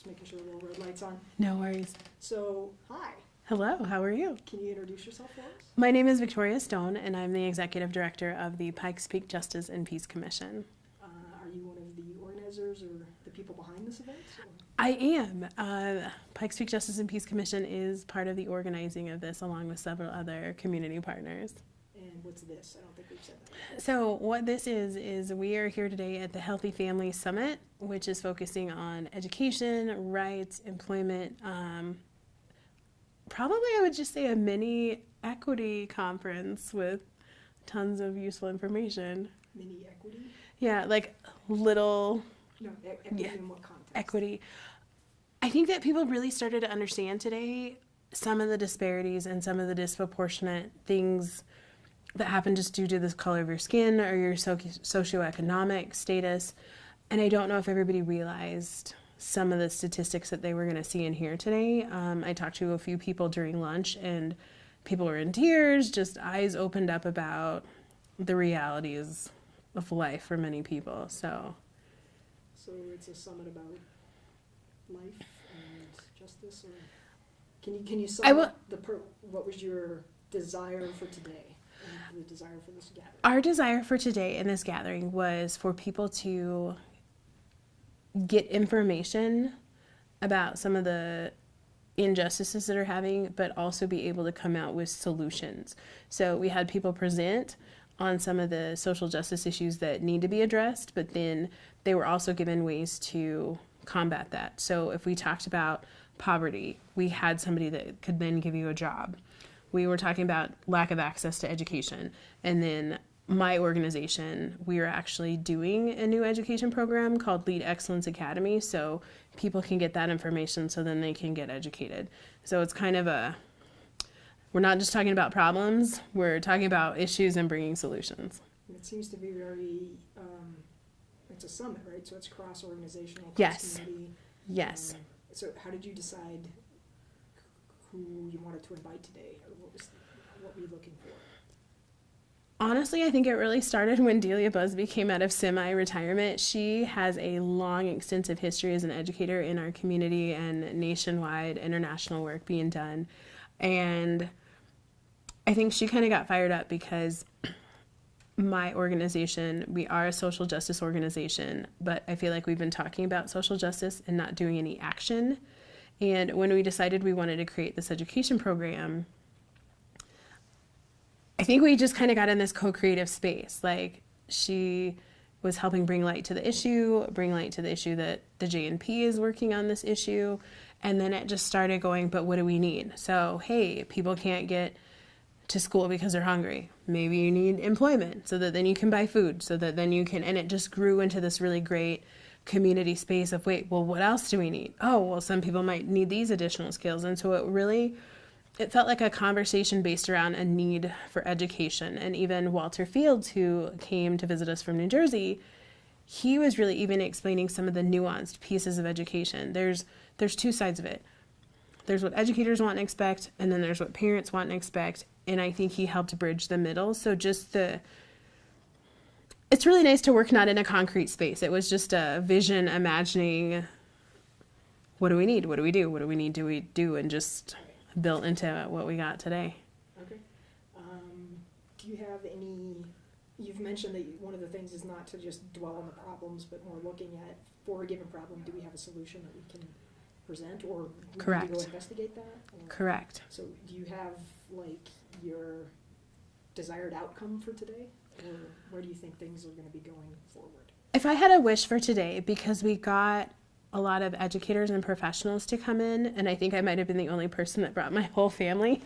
Just making sure the little red light's on. No worries. So, hi. Hello, how are you? Can you introduce yourself for us? My name is Victoria Stone, and I'm the Executive Director of the Pikes Peak Justice and Peace Commission. Are you one of the organizers or the people behind this event? Or? I am. Pikes Peak Justice and Peace Commission is part of the organizing of this, along with several other community partners. And what's this? I don't think we've said that. So what this is we are here today at the Healthy Family Summit, which is focusing on education, rights, employment, probably I would just say a mini equity conference with tons of useful information. Mini equity? Yeah, like little... No, equity in what context? Equity. I think that people really started to understand today some of the disparities and some of the disproportionate things that happen just due to the color of your skin or your socioeconomic status. And I don't know if everybody realized some of the statistics that they were going to see and hear today. I talked to a few people during lunch, and people were in tears, just eyes opened up about the realities of life for many people. So it's a summit about life and justice, or can you sum up what was your desire for today and the desire for this gathering? Our desire for today in this gathering was for people to get information about some of the injustices that are happening, but also be able to come out with solutions. So we had people present on some of the social justice issues that need to be addressed, but then they were also given ways to combat that. So if we talked about poverty, we had somebody that could then give you a job. We were talking about lack of access to education, and then my organization, we are actually doing a new education program called Lead Excellence Academy, so people can get that information so then they can get educated. So it's kind of we're not just talking about problems, we're talking about issues and bringing solutions. It seems to be very, it's a summit, right? So it's cross-organizational, Yes. cross-community. Yes. So how did you decide who you wanted to invite today, or what were you looking for? Honestly, I think it really started when Delia Busby came out of semi-retirement. She has a long, extensive history as an educator in our community and nationwide international work being done. And I think she kind of got fired up because my organization, we are a social justice organization, but I feel like we've been talking about social justice and not doing any action. And when we decided we wanted to create this education program, I think we just kind of got in this co-creative space. Like, she was helping bring light to the issue that the JNP is working on this issue. And then it just started going, but what do we need? So, hey, people can't get to school because they're hungry. Maybe you need employment so that then you can buy food, so that then you can, and it just grew into this really great community space of, wait, well, what else do we need? Oh, well, some people might need these additional skills. And so it felt like a conversation based around a need for education. And even Walter Fields, who came to visit us from New Jersey, he was really even explaining some of the nuanced pieces of education. There's two sides of it. There's what educators want and expect, and then there's what parents want and expect. And I think he helped bridge the middle. So it's really nice to work not in a concrete space. It was just a vision, imagining, what do we need? What do we do? What do we need to do? And just built into what we got today. Okay. Do you have you've mentioned that one of the things is not to just dwell on the problems, but more looking at, for a given problem, do we have a solution that we can present, or we Correct. need to go investigate that? Or, Correct. So do you have, like, your desired outcome for today, or where do you think things are going to be going forward? If I had a wish for today, because we got a lot of educators and professionals to come in, and I think I might have been the only person that brought my whole family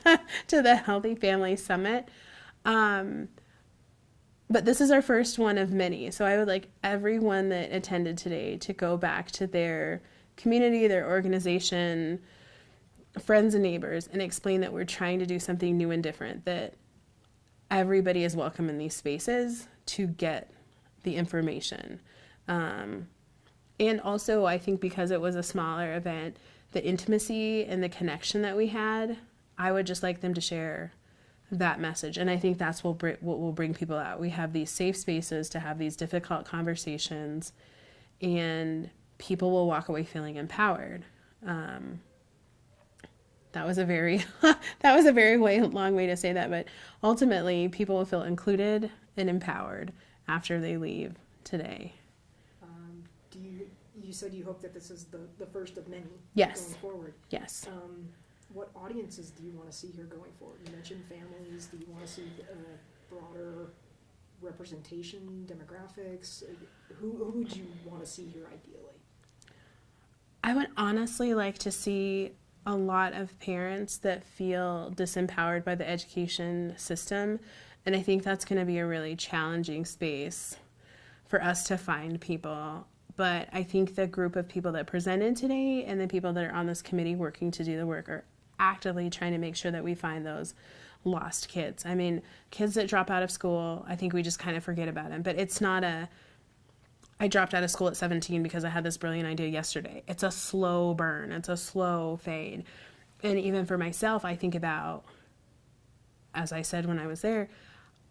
to the Healthy Family Summit. But this is our first one of many. So I would like everyone that attended today to go back to their community, their organization, friends and neighbors, and explain that we're trying to do something new and different, that everybody is welcome in these spaces to get the information. And also, I think because it was a smaller event, the intimacy and the connection that we had, I would just like them to share that message. And I think that's what will bring people out. We have these safe spaces to have these difficult conversations, and people will walk away feeling empowered. That was a very long way to say that, but ultimately people will feel included and empowered after they leave today. You said you hope that this is the first of many Yes. going forward. Yes. What audiences do you want to see here going forward? You mentioned families. Do you want to see broader representation, demographics? Who would you want to see here ideally? I would honestly like to see a lot of parents that feel disempowered by the education system, and I think that's going to be a really challenging space for us to find people. But I think the group of people that presented today and the people that are on this committee working to do the work are actively trying to make sure that we find those lost kids. I mean, kids that drop out of school, I think we just kind of forget about them. But it's not I dropped out of school at 17 because I had this brilliant idea yesterday. It's a slow burn. It's a slow fade. And even for myself, I think about, as I said when I was there,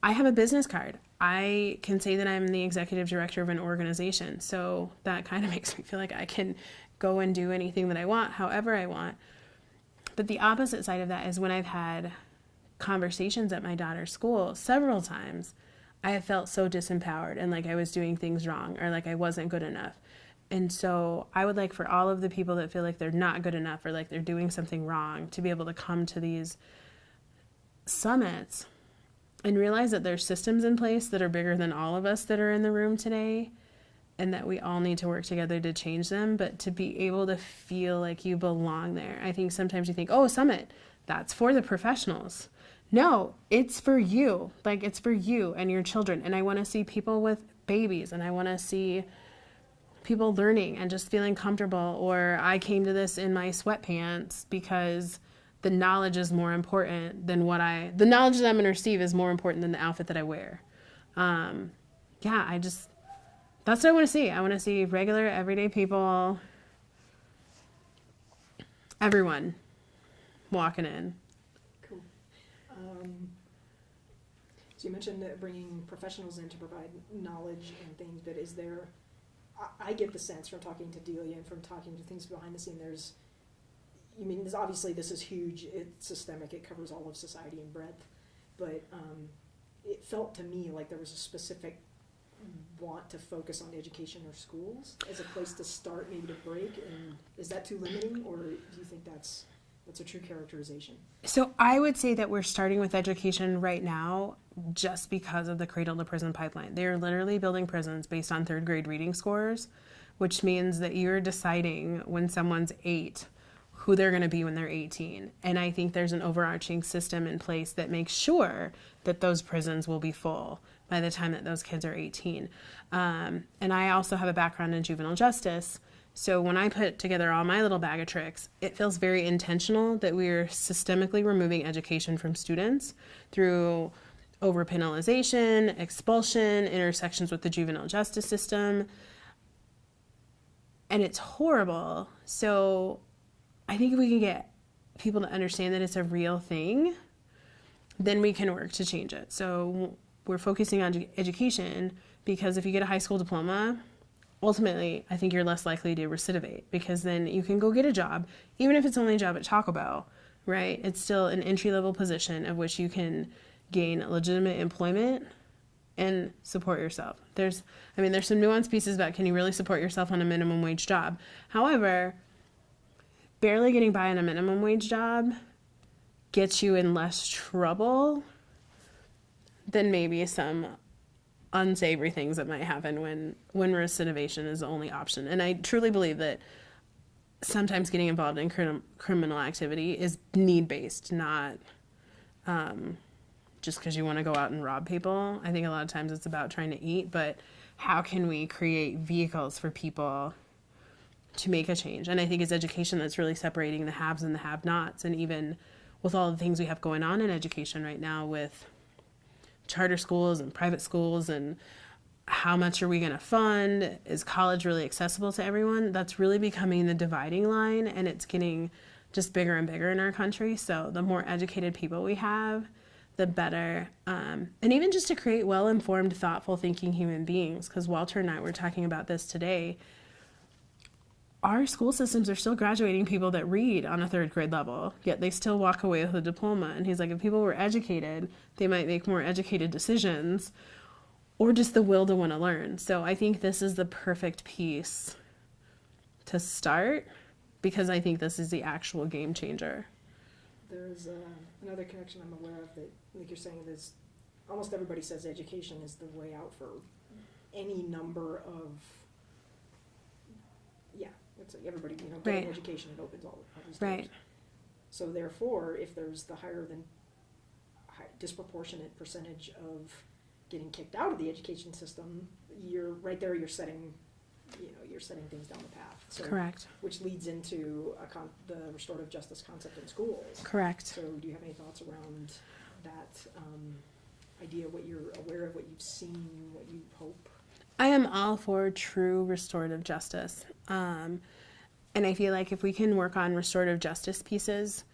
I have a business card. I can say that I'm the executive director of an organization. So that kind of makes me feel like I can go and do anything that I want, however I want. But the opposite side of that is when I've had conversations at my daughter's school several times, I have felt so disempowered and like I was doing things wrong or like I wasn't good enough. And so I would like for all of the people that feel like they're not good enough or like they're doing something wrong to be able to come to these summits and realize that there's systems in place that are bigger than all of us that are in the room today and that we all need to work together to change them, but to be able to feel like you belong there. I think sometimes you think, oh, summit, that's for the professionals. No, it's for you. Like, it's for you and your children. And I want to see people with babies, and I want to see people learning and just feeling comfortable. Or I came to this in my sweatpants because the knowledge is more important than the knowledge that I'm going to receive is more important than the outfit that I wear. That's what I want to see. I want to see regular, everyday people, everyone walking in. Cool. So you mentioned bringing professionals in to provide knowledge and things, but is there, I get the sense from talking to Delia and from talking to things behind the scene, obviously this is huge, it's systemic, it covers all of society in breadth, but it felt to me like there was a specific want to focus on education or schools as a place to start, maybe to break, and is that too limiting, or do you think that's a true characterization? So I would say that we're starting with education right now just because of the cradle to prison pipeline. They're literally building prisons based on third grade reading scores, which means that you're deciding when someone's 8 who they're going to be when they're 18. And I think there's an overarching system in place that makes sure that those prisons will be full by the time that those kids are 18. And I also have a background in juvenile justice. So when I put together all my little bag of tricks, it feels very intentional that we're systemically removing education from students through overpenalization, expulsion, intersections with the juvenile justice system. And it's horrible. So I think if we can get people to understand that it's a real thing, then we can work to change it. So we're focusing on education because if you get a high school diploma, ultimately, I think you're less likely to recidivate because then you can go get a job, even if it's only a job at Taco Bell, right? It's still an entry-level position of which you can gain legitimate employment and support yourself. There's some nuanced pieces about can you really support yourself on a minimum wage job? However, barely getting by on a minimum wage job gets you in less trouble than maybe some unsavory things that might happen when recidivation is the only option. And I truly believe that sometimes getting involved in criminal activity is need-based, not just because you want to go out and rob people. I think a lot of times it's about trying to eat, but how can we create vehicles for people to make a change? And I think it's education that's really separating the haves and the have-nots. And even with all the things we have going on in education right now with charter schools and private schools and how much are we going to fund? Is college really accessible to everyone? That's really becoming the dividing line, and it's getting just bigger and bigger in our country. So the more educated people we have, the better. And even just to create well-informed, thoughtful, thinking human beings, because Walter and I were talking about this today. our school systems are still graduating people that read on a third grade level, yet they still walk away with a diploma. And he's like, if people were educated, they might make more educated decisions, or just the will to want to learn. So I think this is the perfect piece to start, because I think this is the actual game changer. There's another connection I'm aware of that, like you're saying, is almost everybody says education is the way out for any number of, it's like everybody, getting Right. education, it opens all these Right. doors. So therefore, if there's the disproportionate percentage of getting kicked out of the education system, you're right there, you're setting things down the path. So, Correct. which leads into the restorative justice concept in schools. Correct. So do you have any thoughts around that idea, what you're aware of, what you've seen, what you hope? I am all for true restorative justice. And I feel like if we can work on restorative justice pieces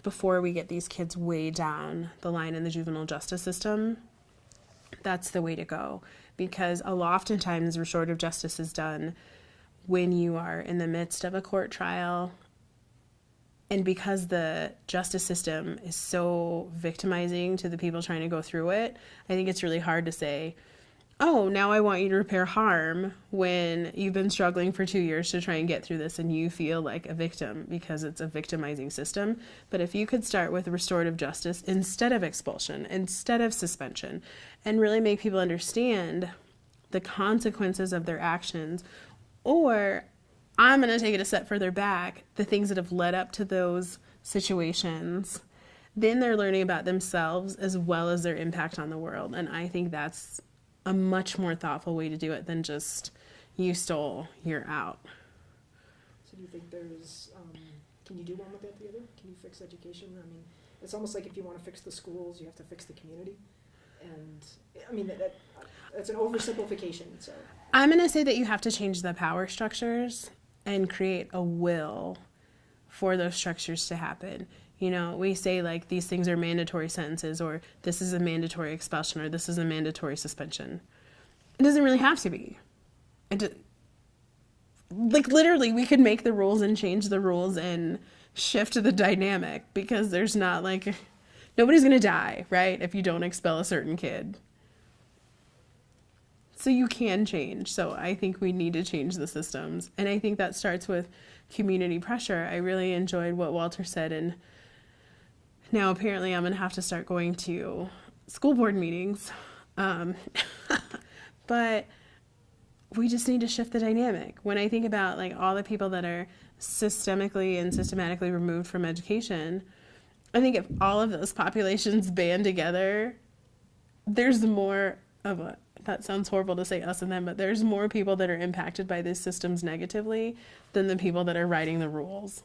before we get these kids way down the line in the juvenile justice system, that's the way to go. Because oftentimes restorative justice is done when you are in the midst of a court trial. And because the justice system is so victimizing to the people trying to go through it, I think it's really hard to say, oh, now I want you to repair harm, when you've been struggling for 2 years to try and get through this and you feel like a victim because it's a victimizing system. But if you could start with restorative justice instead of expulsion, instead of suspension, and really make people understand the consequences of their actions, or I'm going to take it a step further back, the things that have led up to those situations, then they're learning about themselves as well as their impact on the world. And I think that's a much more thoughtful way to do it than just, you stole, you're out. So do you think there's, can you do one without the other? Can you fix education? I mean, it's almost like if you want to fix the schools, you have to fix the community. And I mean, that's an oversimplification. So I'm going to say that you have to change the power structures and create a will for those structures to happen. We say like these things are mandatory sentences, or this is a mandatory expulsion, or this is a mandatory suspension. It doesn't really have to be. Like literally we could make the rules and change the rules and shift the dynamic, because there's not like, nobody's going to die, right, if you don't expel a certain kid. So you can change. So I think we need to change the systems. And I think that starts with community pressure. I really enjoyed what Walter said, and now apparently I'm going to have to start going to school board meetings. But we just need to shift the dynamic. When I think about like all the people that are systemically and systematically removed from education, I think if all of those populations band together, there's more of a, that sounds horrible to say us and them, but there's more people that are impacted by these systems negatively than the people that are writing the rules.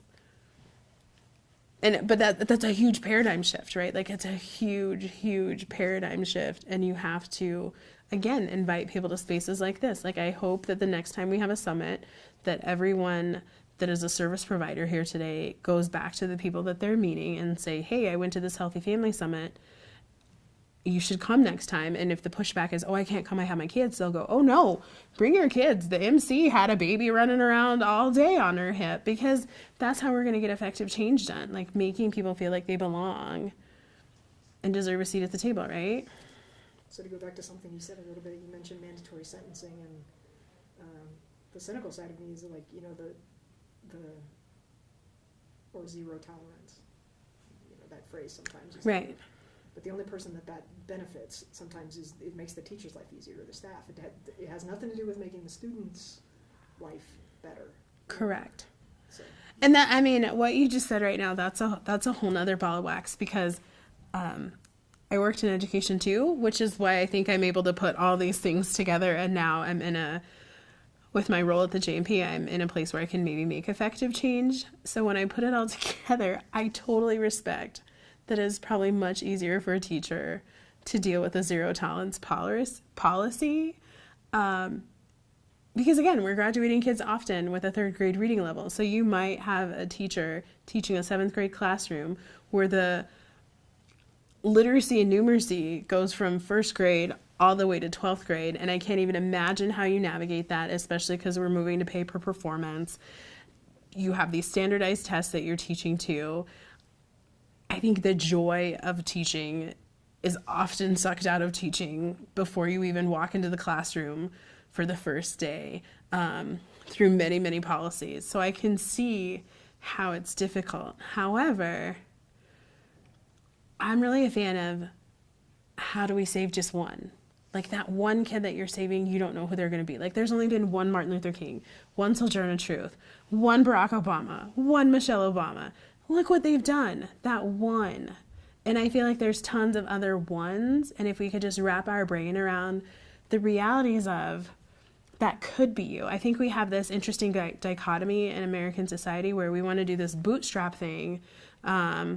But that's a huge paradigm shift, right? Like it's a huge paradigm shift, and you have to, again, invite people to spaces like this. Like I hope that the next time we have a summit, that everyone that is a service provider here today goes back to the people that they're meeting and say, hey, I went to this Healthy Family Summit. You should come next time. And if the pushback is, oh, I can't come, I have my kids, they'll go, oh no, bring your kids. The MC had a baby running around all day on her hip, because that's how we're going to get effective change done. Like making people feel like they belong and deserve a seat at the table, right? So to go back to something you said a little bit, you mentioned mandatory sentencing, and the cynical side of me is like, or zero tolerance, that phrase sometimes. Right. But the only person that benefits sometimes is it makes the teacher's life easier, or the staff. It has nothing to do with making the student's life better. Correct. So. And that, I mean, what you just said right now, that's a whole nother ball of wax, because I worked in education too, which is why I think I'm able to put all these things together. And now I'm with my role at the JMP, I'm in a place where I can maybe make effective change. So when I put it all together, I totally respect that it's probably much easier for a teacher to deal with a zero tolerance policy. Because again, we're graduating kids often with a third grade reading level. So you might have a teacher teaching a 7th grade classroom where the literacy and numeracy goes from 1st grade all the way to 12th grade. And I can't even imagine how you navigate that, especially because we're moving to pay per performance. you have these standardized tests that you're teaching to. I think the joy of teaching is often sucked out of teaching before you even walk into the classroom for the first day, through many, many policies. So I can see how it's difficult. However, I'm really a fan of, how do we save just one? Like that one kid that you're saving, you don't know who they're going to be. Like there's only been one Martin Luther King, one Sojourner Truth, one Barack Obama, one Michelle Obama. Look what they've done. That one. And I feel like there's tons of other ones. And if we could just wrap our brain around the realities of, that could be you. I think we have this interesting dichotomy in American society where we want to do this bootstrap thing,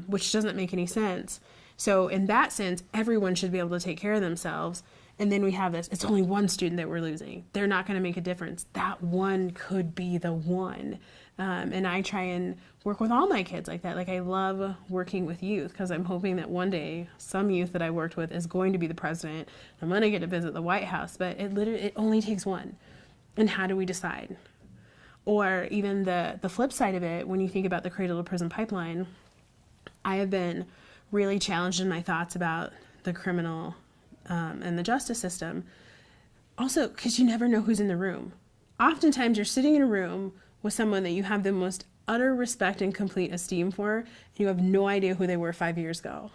which doesn't make any sense. So in that sense, everyone should be able to take care of themselves. And then we have this, it's only one student that we're losing. They're not going to make a difference. That one could be the one. And I try and work with all my kids like that. Like I love working with youth because I'm hoping that one day some youth that I worked with is going to be the president. I'm going to get to visit the White House, but it only takes one. And how do we decide? Or even the flip side of it, when you think about the cradle to prison pipeline, I have been really challenged in my thoughts about the criminal and the justice system. Also, because you never know who's in the room. Oftentimes you're sitting in a room with someone that you have the most utter respect and complete esteem for, and you have no idea who they were 5 years ago.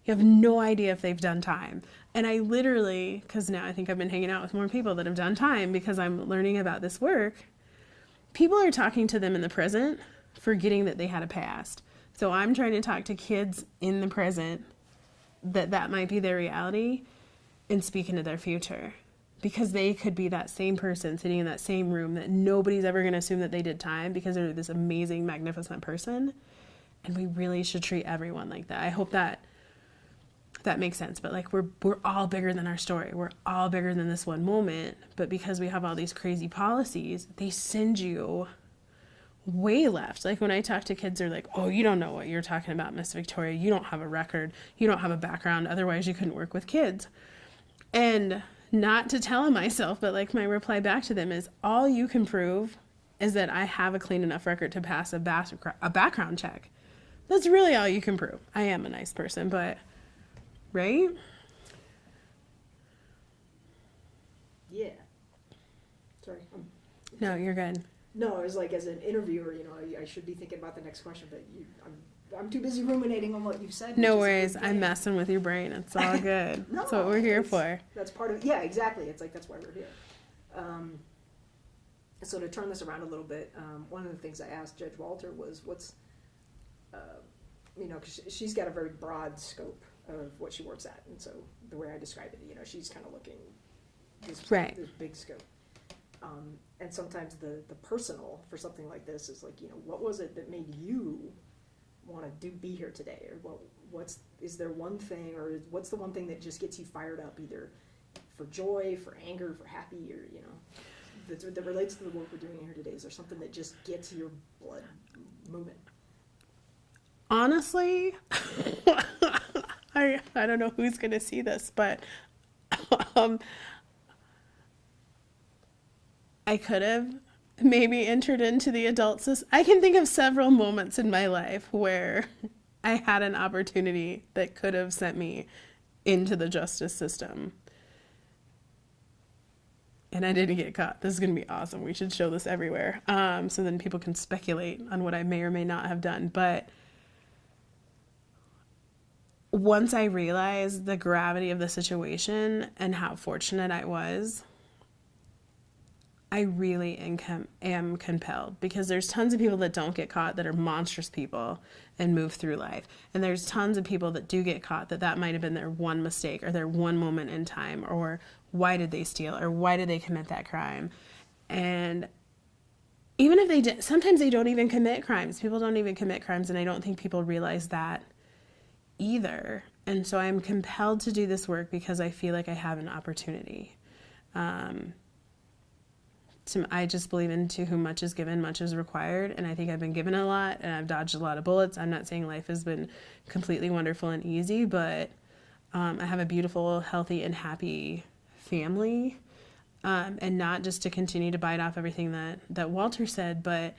You have no idea if they've done time. And I literally, because now I think I've been hanging out with more people that have done time because I'm learning about this work, people are talking to them in the present, forgetting that they had a past. So I'm trying to talk to kids in the present that might be their reality and speak into their future. Because they could be that same person sitting in that same room that nobody's ever going to assume that they did time because they're this amazing, magnificent person. And we really should treat everyone like that. I hope that makes sense. But like we're all bigger than our story. We're all bigger than this one moment. But because we have all these crazy policies, they send you way left. Like when I talk to kids, they're like, oh, you don't know what you're talking about, Miss Victoria. You don't have a record. You don't have a background. Otherwise you couldn't work with kids. And not to tell myself, but like my reply back to them is, all you can prove is that I have a clean enough record to pass a background check. That's really all you can prove. I am a nice person, but right? Yeah. Sorry. No, you're good. No, I was like, as an interviewer, I should be thinking about the next question, but I'm too busy ruminating on what you've said. No worries. I'm messing with your brain. It's all good. No, that's what we're here for. That's part of, yeah, exactly. It's like, that's why we're here. So to turn this around a little bit, one of the things I asked Judge Walter was what's, because she's got a very broad scope of what she works at. And so the way I describe it, she's kind of looking this big scope. And sometimes the personal for something like this is like, what was it that made you want to be here today? Or is there one thing, or what's the one thing that just gets you fired up, either for joy, for anger, for happy, or, that relates to the work we're doing here today? Is there something that just gets your blood moving? Honestly, I don't know who's going to see this, but I could have maybe entered into the adult system. I can think of several moments in my life where I had an opportunity that could have sent me into the justice system. And I didn't get caught. This is going to be awesome. We should show this everywhere. So then people can speculate on what I may or may not have done. But once I realized the gravity of the situation and how fortunate I was, I really am compelled, because there's tons of people that don't get caught that are monstrous people and move through life. And there's tons of people that do get caught that might have been their one mistake or their one moment in time, or why did they steal, or why did they commit that crime? And even if they did, sometimes they don't even commit crimes. People don't even commit crimes, and I don't think people realize that either. And so I'm compelled to do this work because I feel like I have an opportunity. I just believe in, to whom much is given, much is required. And I think I've been given a lot, and I've dodged a lot of bullets. I'm not saying life has been completely wonderful and easy, but I have a beautiful, healthy, and happy family. And not just to continue to bite off everything that Walter said, but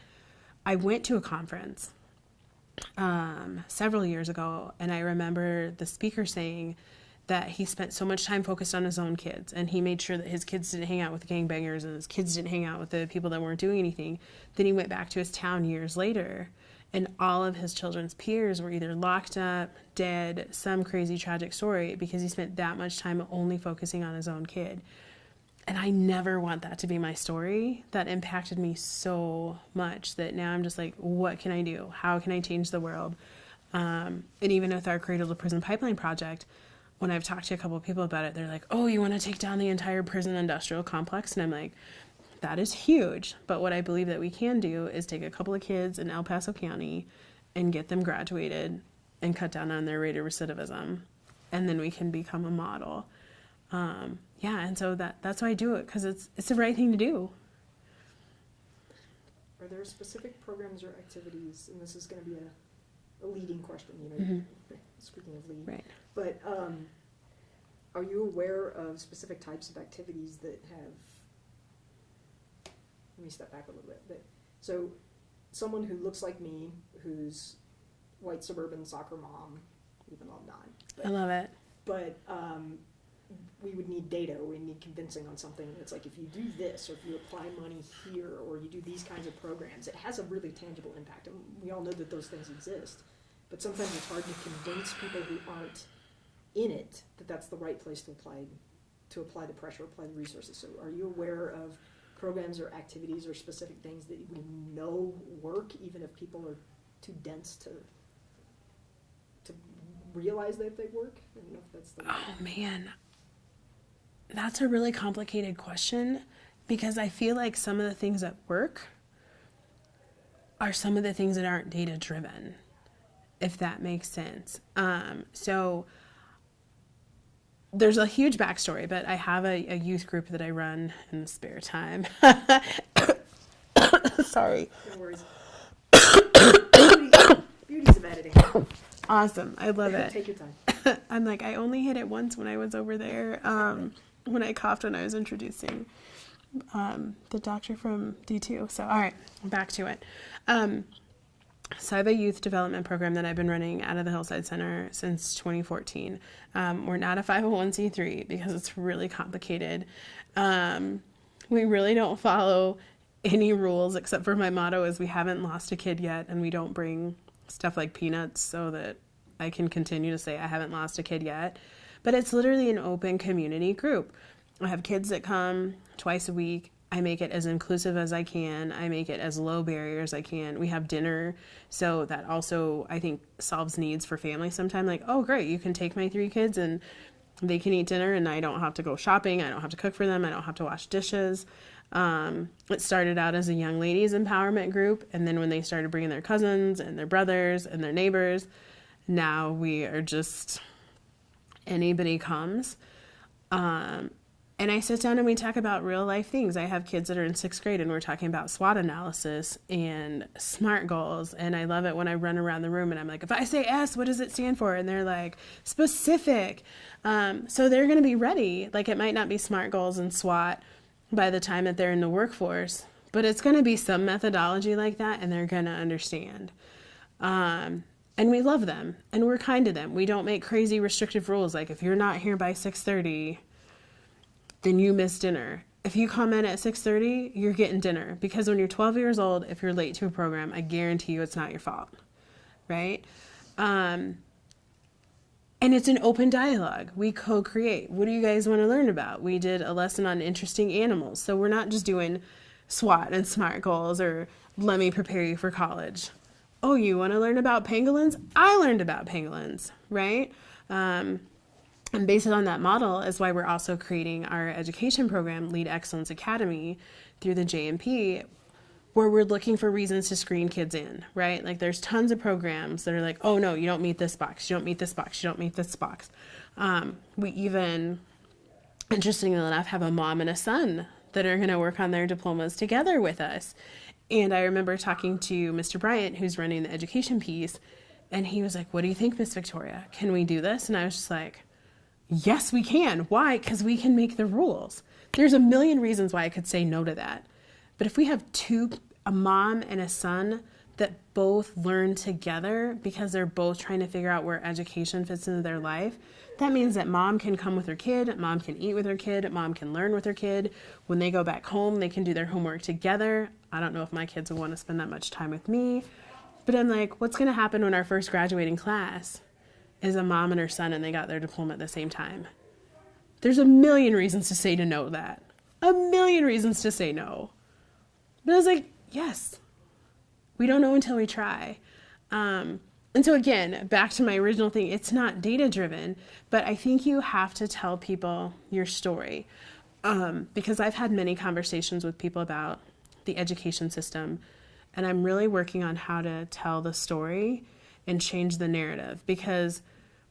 I went to a conference several years ago, and I remember the speaker saying that he spent so much time focused on his own kids, and he made sure that his kids didn't hang out with the gangbangers and his kids didn't hang out with the people that weren't doing anything. Then he went back to his town years later, and all of his children's peers were either locked up, dead, some crazy tragic story, because he spent that much time only focusing on his own kid. And I never want that to be my story. That impacted me so much that now I'm just like, what can I do? How can I change the world? And even with our Cradle to Prison Pipeline project, when I've talked to a couple of people about it, they're like, oh, you want to take down the entire prison industrial complex? And I'm like, that is huge. But what I believe that we can do is take a couple of kids in El Paso County and get them graduated and cut down on their rate of recidivism. And then we can become a model. And so that's why I do it, because it's the right thing to do. Are there specific programs or activities, and this is going to be a leading question, speaking of lead, Right. But are you aware of specific types of activities that have, let me step back a little bit, so someone who looks like me, who's white suburban soccer mom, even though I'm not. I love it. But we would need data, or we need convincing on something. It's like, if you do this, or if you apply money here, or you do these kinds of programs, it has a really tangible impact. And we all know that those things exist. But sometimes it's hard to convince people who aren't in it that that's the right place to apply the pressure, apply the resources. So are you aware of programs or activities or specific things that we know work, even if people are too dense to realize that they work? I don't know if that's the Oh, man. That's a really complicated question, because I feel like some of the things that work are some of the things that aren't data driven, if that makes sense. So there's a huge backstory, but I have a youth group that I run in the spare time. Sorry. No worries. Beauties of editing. Awesome. I love it. Take your time. I'm like, I only hit it once when I was over there, when I coughed when I was introducing the doctor from D2. So, all right, back to it. So I have a youth development program that I've been running out of the Hillside Center since 2014. We're not a 501c3 because it's really complicated. We really don't follow any rules, except for my motto is we haven't lost a kid yet, and we don't bring stuff like peanuts so that I can continue to say I haven't lost a kid yet. But it's literally an open community group. I have kids that come twice a week. I make it as inclusive as I can. I make it as low barrier as I can. We have dinner, so that also, I think, solves needs for families sometimes. Like, oh, great, you can take my 3 kids and they can eat dinner and I don't have to go shopping. I don't have to cook for them. I don't have to wash dishes. It started out as a young ladies empowerment group, and then when they started bringing their cousins and their brothers and their neighbors, now we are just anybody comes. And I sit down and we talk about real life things. I have kids that are in 6th grade and we're talking about SWOT analysis and SMART goals. And I love it when I run around the room and I'm like, if I say S, what does it stand for? And they're like, specific. So they're going to be ready. Like, it might not be SMART goals and SWOT by the time that they're in the workforce, but it's going to be some methodology like that, and they're going to understand. And we love them and we're kind to them. We don't make crazy restrictive rules. Like, if you're not here by 6:30, then you miss dinner. If you come in at 6:30, you're getting dinner, because when you're 12 years old, if you're late to a program, I guarantee you it's not your fault, right? And it's an open dialogue. We co-create. What do you guys want to learn about? We did a lesson on interesting animals. So we're not just doing SWOT and SMART goals or let me prepare you for college. Oh, you want to learn about pangolins? I learned about pangolins, right? And based on that model is why we're also creating our education program, Lead Excellence Academy, through the JMP, where we're looking for reasons to screen kids in, right? Like, there's tons of programs that are like, oh no, you don't meet this box, you don't meet this box, you don't meet this box. We even, interestingly enough, have a mom and a son that are going to work on their diplomas together with us. And I remember talking to Mr. Bryant, who's running the education piece, and he was like, what do you think, Miss Victoria? Can we do this? And I was just like, yes, we can. Why? Because we can make the rules. There's a million reasons why I could say no to that. But if we have a mom and a son that both learn together because they're both trying to figure out where education fits into their life. That means that mom can come with her kid, mom can eat with her kid, mom can learn with her kid. When they go back home, they can do their homework together. I don't know if my kids will want to spend that much time with me. But I'm like, what's going to happen when our first graduating class is a mom and her son and they got their diploma at the same time? There's a million reasons to say to no that. A million reasons to say no. But I was like, yes. We don't know until we try. And so again, back to my original thing, it's not data driven, but I think you have to tell people your story. Because I've had many conversations with people about the education system, and I'm really working on how to tell the story and change the narrative, because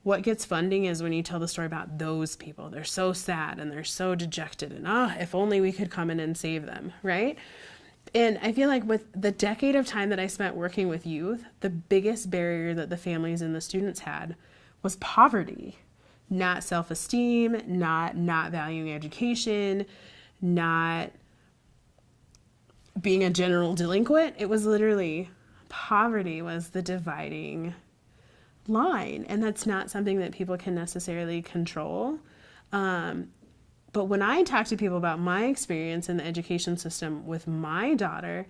what gets funding is when you tell the story about those people. They're so sad and they're so dejected and if only we could come in and save them, right? And I feel like with the decade of time that I spent working with youth, the biggest barrier that the families and the students had was poverty, not self-esteem, not valuing education, not being a general delinquent. It was literally poverty was the dividing line. And that's not something that people can necessarily control. But when I talk to people about my experience in the education system with my daughter,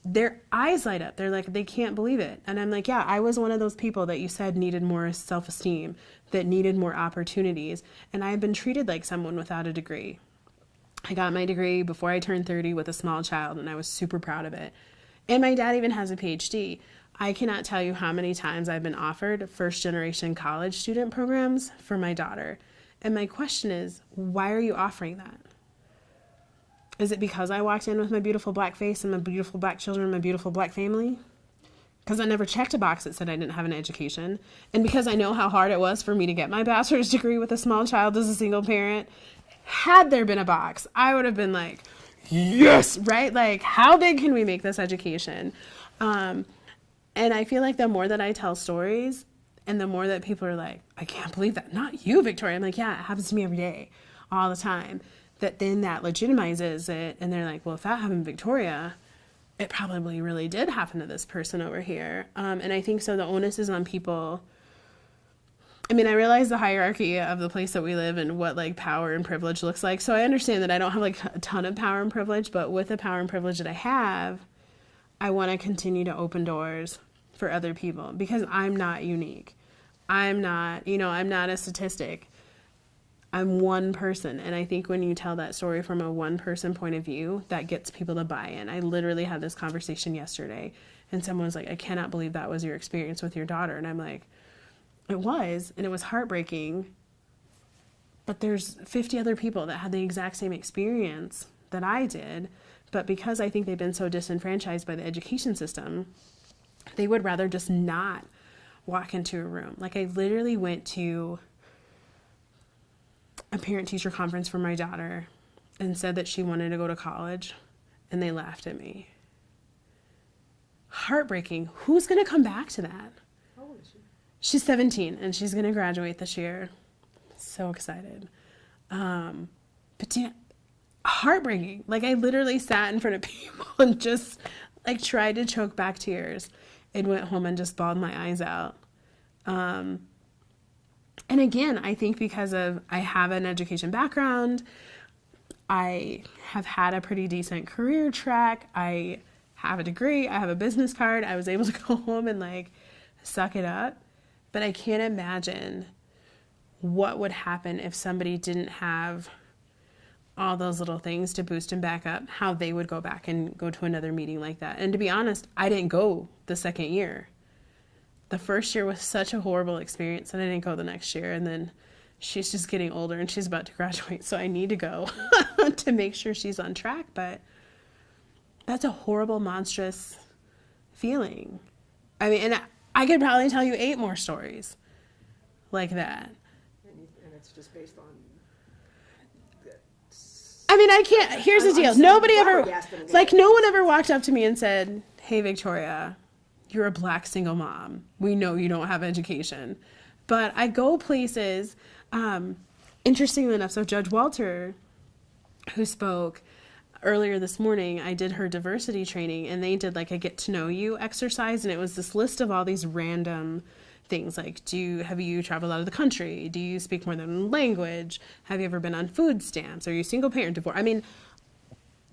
their eyes light up. They're like, they can't believe it. And I'm like, yeah, I was one of those people that you said needed more self-esteem, that needed more opportunities. And I've been treated like someone without a degree. I got my degree before I turned 30 with a small child, and I was super proud of it. And my dad even has a PhD. I cannot tell you how many times I've been offered first-generation college student programs for my daughter. And my question is, why are you offering that? Is it because I walked in with my beautiful black face and my beautiful black children and my beautiful black family? Because I never checked a box that said I didn't have an education. And because I know how hard it was for me to get my bachelor's degree with a small child as a single parent. Had there been a box, I would have been like, yes, right? Like, how big can we make this education? And I feel like the more that I tell stories, and the more that people are like, I can't believe that. Not you, Victoria. I'm like, yeah, it happens to me every day, all the time. That then that legitimizes it. And they're like, well, if that happened to Victoria, it probably really did happen to this person over here. And I think so the onus is on people. I mean, I realize the hierarchy of the place that we live and what like power and privilege looks like. So I understand that I don't have like a ton of power and privilege, but with the power and privilege that I have, I want to continue to open doors for other people because I'm not unique. I'm not a statistic. I'm one person. And I think when you tell that story from a one person point of view, that gets people to buy in. I literally had this conversation yesterday and someone was like, I cannot believe that was your experience with your daughter. And I'm like, it was, and it was heartbreaking. But there's 50 other people that had the exact same experience that I did. But because I think they've been so disenfranchised by the education system, they would rather just not walk into a room. Like I literally went to a parent-teacher conference for my daughter and said that she wanted to go to college, and they laughed at me. Heartbreaking. Who's going to come back to that? How old is she? She's 17, and she's going to graduate this year. So excited. But yeah, heartbreaking. Like I literally sat in front of people and just like tried to choke back tears and went home and just bawled my eyes out. And again, I think because of I have an education background, I have had a pretty decent career track, I have a degree, I have a business card, I was able to go home and like suck it up. But I can't imagine what would happen if somebody didn't have all those little things to boost them back up, how they would go back and go to another meeting like that. And to be honest, I didn't go the second year. The first year was such a horrible experience and I didn't go the next year. And then she's just getting older and she's about to graduate. So I need to go to make sure she's on track. But that's a horrible, monstrous feeling. I mean, and I could probably tell you 8 more stories like that. And it's just based on... I mean, I can't, here's the deal. Nobody ever, like no one ever walked up to me and said, hey, Victoria, you're a black single mom. We know you don't have education. But I go places, interestingly enough, so Judge Walter, who spoke earlier this morning, I did her diversity training, and they did like a get to know you exercise, and it was this list of all these random things like, have you traveled out of the country? Do you speak more than one language? Have you ever been on food stamps? Are you single parent, divorce? I mean,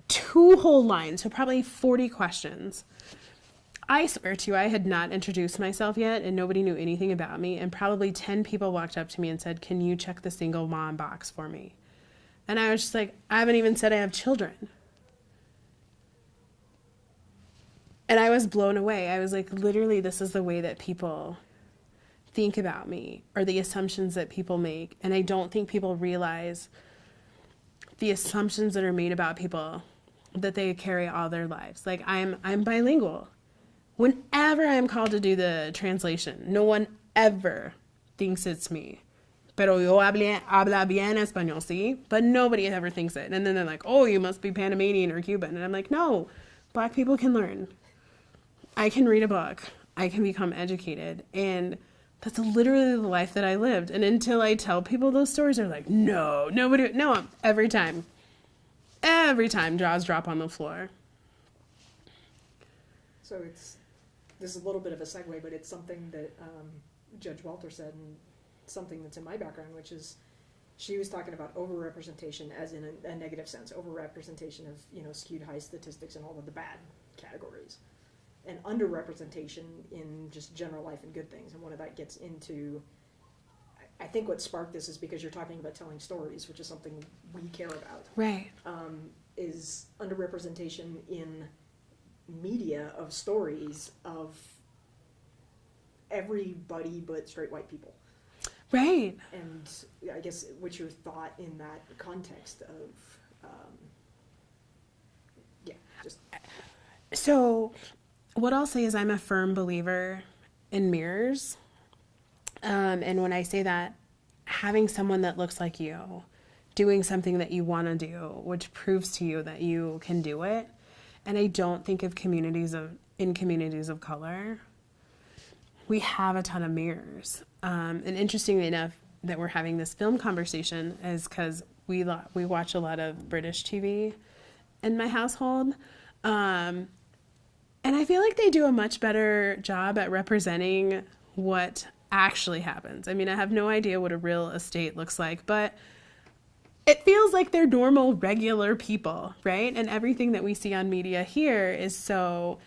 2 whole lines, so probably 40 questions. I swear to you, I had not introduced myself yet, and nobody knew anything about me, and probably 10 people walked up to me and said, can you check the single mom box for me? And I was just like, I haven't even said I have children. And I was blown away. I was like, literally, this is the way that people think about me, or the assumptions that people make. And I don't think people realize the assumptions that are made about people that they carry all their lives. Like, I'm bilingual. Whenever I'm called to do the translation, no one ever thinks it's me. Pero yo habla bien español, sí? But nobody ever thinks it. And then they're like, oh, you must be Panamanian or Cuban. And I'm like, no, Black people can learn. I can read a book. I can become educated. And that's literally the life that I lived. And until I tell people those stories, they're like, no, every time, jaws drop on the floor. So this is a little bit of a segue, but it's something that Judge Walter said, and something that's in my background, which is she was talking about overrepresentation as in a negative sense, overrepresentation of, skewed high statistics and all of the bad categories, and underrepresentation in just general life and good things. And one of that gets into, I think what sparked this is because you're talking about telling stories, which is something we care about. Right. Is underrepresentation in media of stories of everybody but straight white people. Right. And I guess what's your thought in that context of, So what I'll say is I'm a firm believer in mirrors. And when I say that, having someone that looks like you, doing something that you want to do, which proves to you that you can do it. And I don't think of communities of color, we have a ton of mirrors. And interestingly enough, that we're having this film conversation is because we watch a lot of British TV in my household. And I feel like they do a much better job at representing what actually happens. I mean, I have no idea what a real estate looks like, but it feels like they're normal, regular people, right? And everything that we see on media here is so...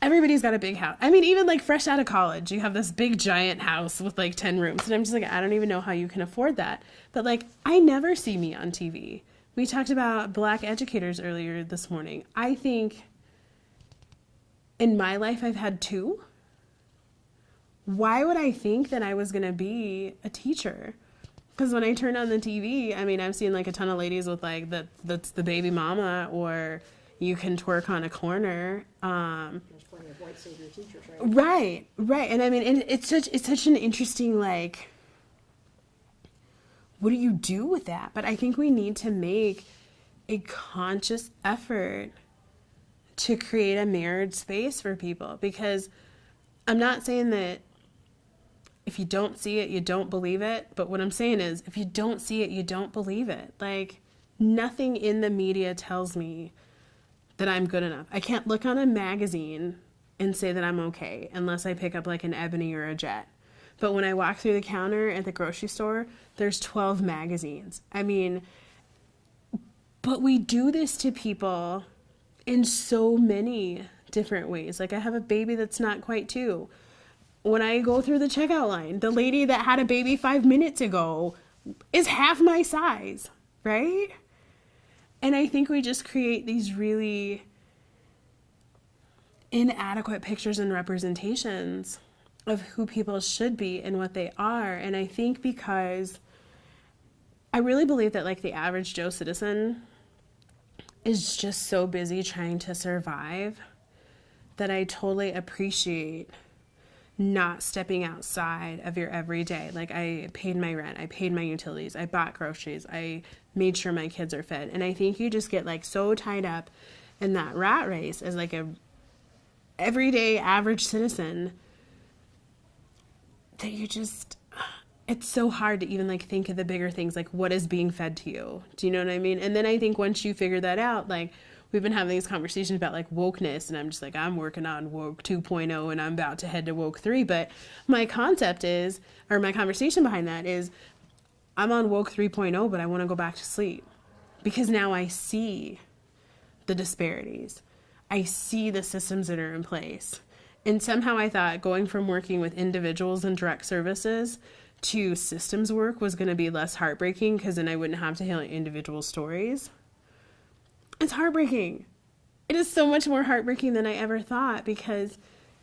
Everybody's got a big house. I mean, even like fresh out of college, you have this big giant house with like 10 rooms. And I'm just like, I don't even know how you can afford that. But like, I never see me on TV. We talked about Black educators earlier this morning. I think in my life, I've had 2. Why would I think that I was going to be a teacher? Because when I turn on the TV, I mean, I've seen like a ton of ladies with like, that's the baby mama, or you can twerk on a corner. There's plenty of white savior teachers, right? Right. And I mean, it's such an interesting, like, what do you do with that? But I think we need to make a conscious effort to create a mirrored space for people, because I'm not saying that if you don't see it, you don't believe it. But what I'm saying is, if you don't see it, you don't believe it. Like, nothing in the media tells me that I'm good enough. I can't look on a magazine and say that I'm okay unless I pick up like an Ebony or a Jet. But when I walk through the counter at the grocery store, there's 12 magazines. I mean, but we do this to people in so many different ways. Like, I have a baby that's not quite 2. When I go through the checkout line, the lady that had a baby 5 minutes ago is half my size, right? And I think we just create these really inadequate pictures and representations of who people should be and what they are. And I think because I really believe that like the average Joe citizen is just so busy trying to survive that I totally appreciate not stepping outside of your everyday. Like, I paid my rent, I paid my utilities, I bought groceries, I made sure my kids are fed. And I think you just get like so tied up in that rat race as like a everyday average citizen that you just, it's so hard to even like think of the bigger things, like what is being fed to you. Do you know what I mean? And then I think once you figure that out, like we've been having these conversations about like wokeness, and I'm just like, I'm working on woke 2.0 and I'm about to head to woke 3. But my concept is, or my conversation behind that is, I'm on woke 3.0, but I want to go back to sleep because now I see the disparities. I see the systems that are in place. And somehow I thought going from working with individuals and direct services to systems work was going to be less heartbreaking because then I wouldn't have to hear individual stories. It's heartbreaking. It is so much more heartbreaking than I ever thought because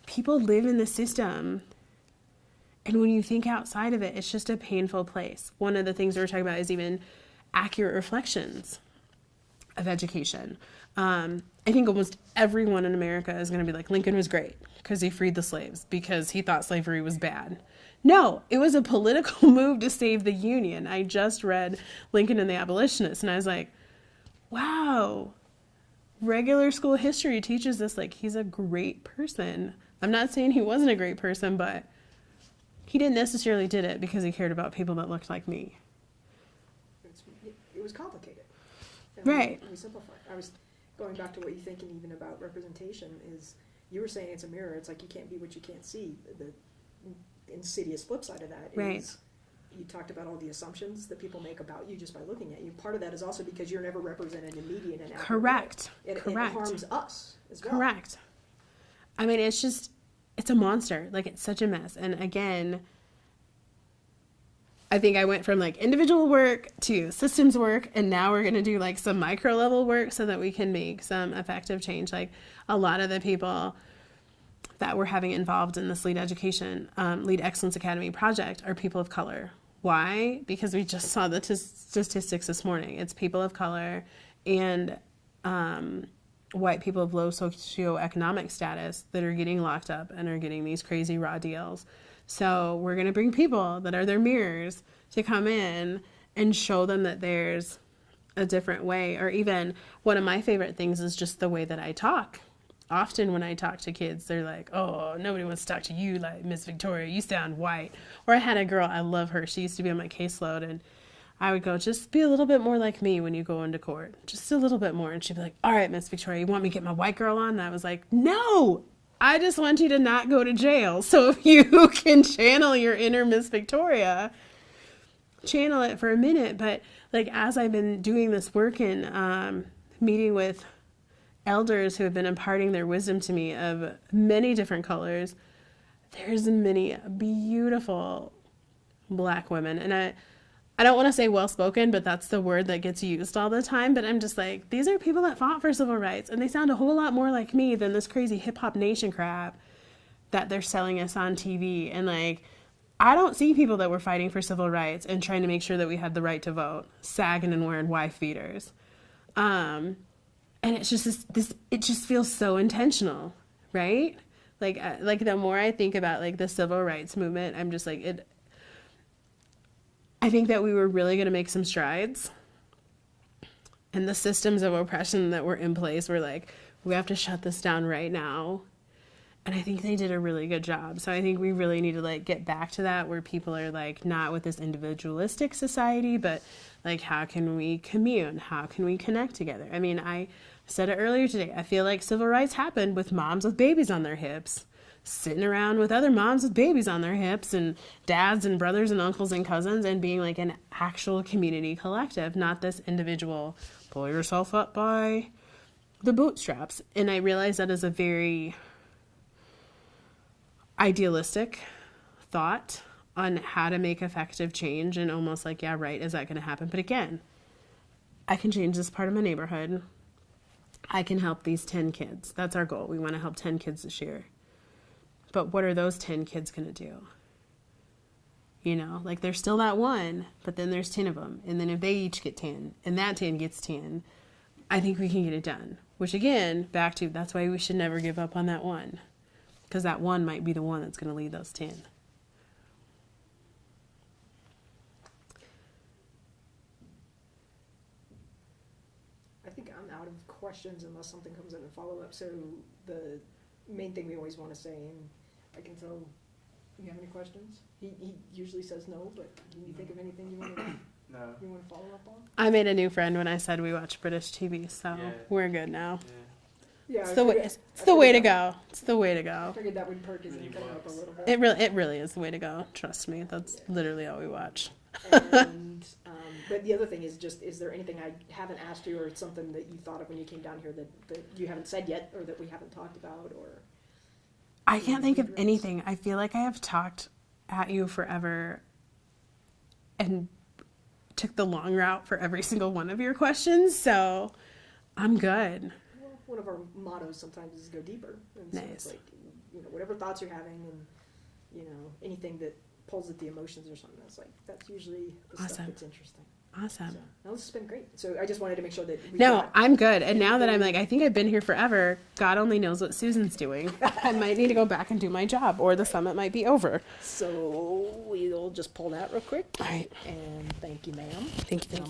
people live in the system. And when you think outside of it, it's just a painful place. One of the things we were talking about is even accurate reflections of education. I think almost everyone in America is going to be like, Lincoln was great because he freed the slaves because he thought slavery was bad. No, it was a political move to save the Union. I just read Lincoln and the Abolitionists, and I was like, wow, regular school history teaches us like he's a great person. I'm not saying he wasn't a great person, but he didn't necessarily did it because he cared about people that looked like me. It was complicated. And Right. We simplified. I was going back to what you're thinking even about representation is, you were saying it's a mirror. It's like you can't be what you can't see. The insidious flip side of that Right. is you talked about all the assumptions that people make about you just by looking at you. Part of that is also because you're never represented in media in an accurate Correct. way. It Correct. harms us as well. Correct. I mean, it's a monster. Like, it's such a mess. And again, I think I went from like individual work to systems work, and now we're going to do like some micro level work so that we can make some effective change. Like a lot of the people that we're having involved in this Lead Excellence Academy project are people of color. Why? Because we just saw the statistics this morning. It's people of color and white people of low socioeconomic status that are getting locked up and are getting these crazy raw deals. So we're going to bring people that are their mirrors to come in and show them that there's a different way. Or even one of my favorite things is just the way that I talk. Often when I talk to kids, they're like, oh, nobody wants to talk to you like Miss Victoria. You sound white. Or I had a girl, I love her. She used to be on my caseload, and I would go, just be a little bit more like me when you go into court. Just a little bit more. And she'd be like, all right, Miss Victoria, you want me to get my white girl on? And I was like, no, I just want you to not go to jail. So if you can channel your inner Miss Victoria, channel it for a minute. But like, as I've been doing this work and meeting with elders who have been imparting their wisdom to me of many different colors, there's many beautiful Black women. And I don't want to say well-spoken, but that's the word that gets used all the time. But I'm just like, these are people that fought for civil rights, and they sound a whole lot more like me than this crazy hip-hop nation crap that they're selling us on TV. And like, I don't see people that were fighting for civil rights and trying to make sure that we had the right to vote sagging and wearing wife beaters. And it's just it just feels so intentional, right? Like the more I think about like the civil rights movement, I'm just like, I think that we were really going to make some strides, and the systems of oppression that were in place were like, we have to shut this down right now. And I think they did a really good job. So I think we really need to like get back to that, where people are like not with this individualistic society, but like, how can we commune? How can we connect together? I mean, I said it earlier today. I feel like civil rights happened with moms with babies on their hips, sitting around with other moms with babies on their hips, and dads and brothers and uncles and cousins, and being like an actual community collective, not this individual pull yourself up by the bootstraps. And I realize that is a very idealistic thought on how to make effective change, and almost like, yeah, right, is that going to happen? But again, I can change this part of my neighborhood. I can help these 10 kids. That's our goal. We want to help 10 kids this year. But what are those 10 kids going to do? You know, like, there's still that one, but then there's 10 of them. And then if they each get 10 and that 10 gets 10, I think we can get it done. Which again, back to, that's why we should never give up on that one. Because that one might be the one that's going to lead those 10. I think I'm out of questions unless something comes in and follow up. So the main thing we always want to say, and I can tell, you have any questions? He usually says no, but can you think of anything you want to know? No. you want to follow up on? I made a new friend when I said we watch British TV, so Yeah. we're good now. Yeah. Yeah, It's I the way. figured- It's I the way to figured that go. It's the way to I go. figured that would perk his Mini income up a blocks. little bit. It really is the way to go. Trust me. That's literally all we watch. And but the other thing is just, is there anything I haven't asked you, or it's something that you thought of when you came down here that you haven't said yet, or that we haven't talked about, or? I can't think of anything. I feel like I have talked at you forever and took the long route for every single one of your questions, so I'm good. Well, one of our mottos sometimes is go deeper, and so it's Nice. like, whatever thoughts you're having, and anything that pulls at the emotions or something, that's usually the stuff Awesome. that's interesting. Awesome. So, no, this has been great. So I just wanted to make sure that we No, got- I'm good. And now that I'm like, I think I've been here forever, God only knows what Susan's doing. I might need to go back and do my job, or the summit might be over. So we'll just pull that real quick. All right. And thank you, ma'am. Thank you. And I'm gonna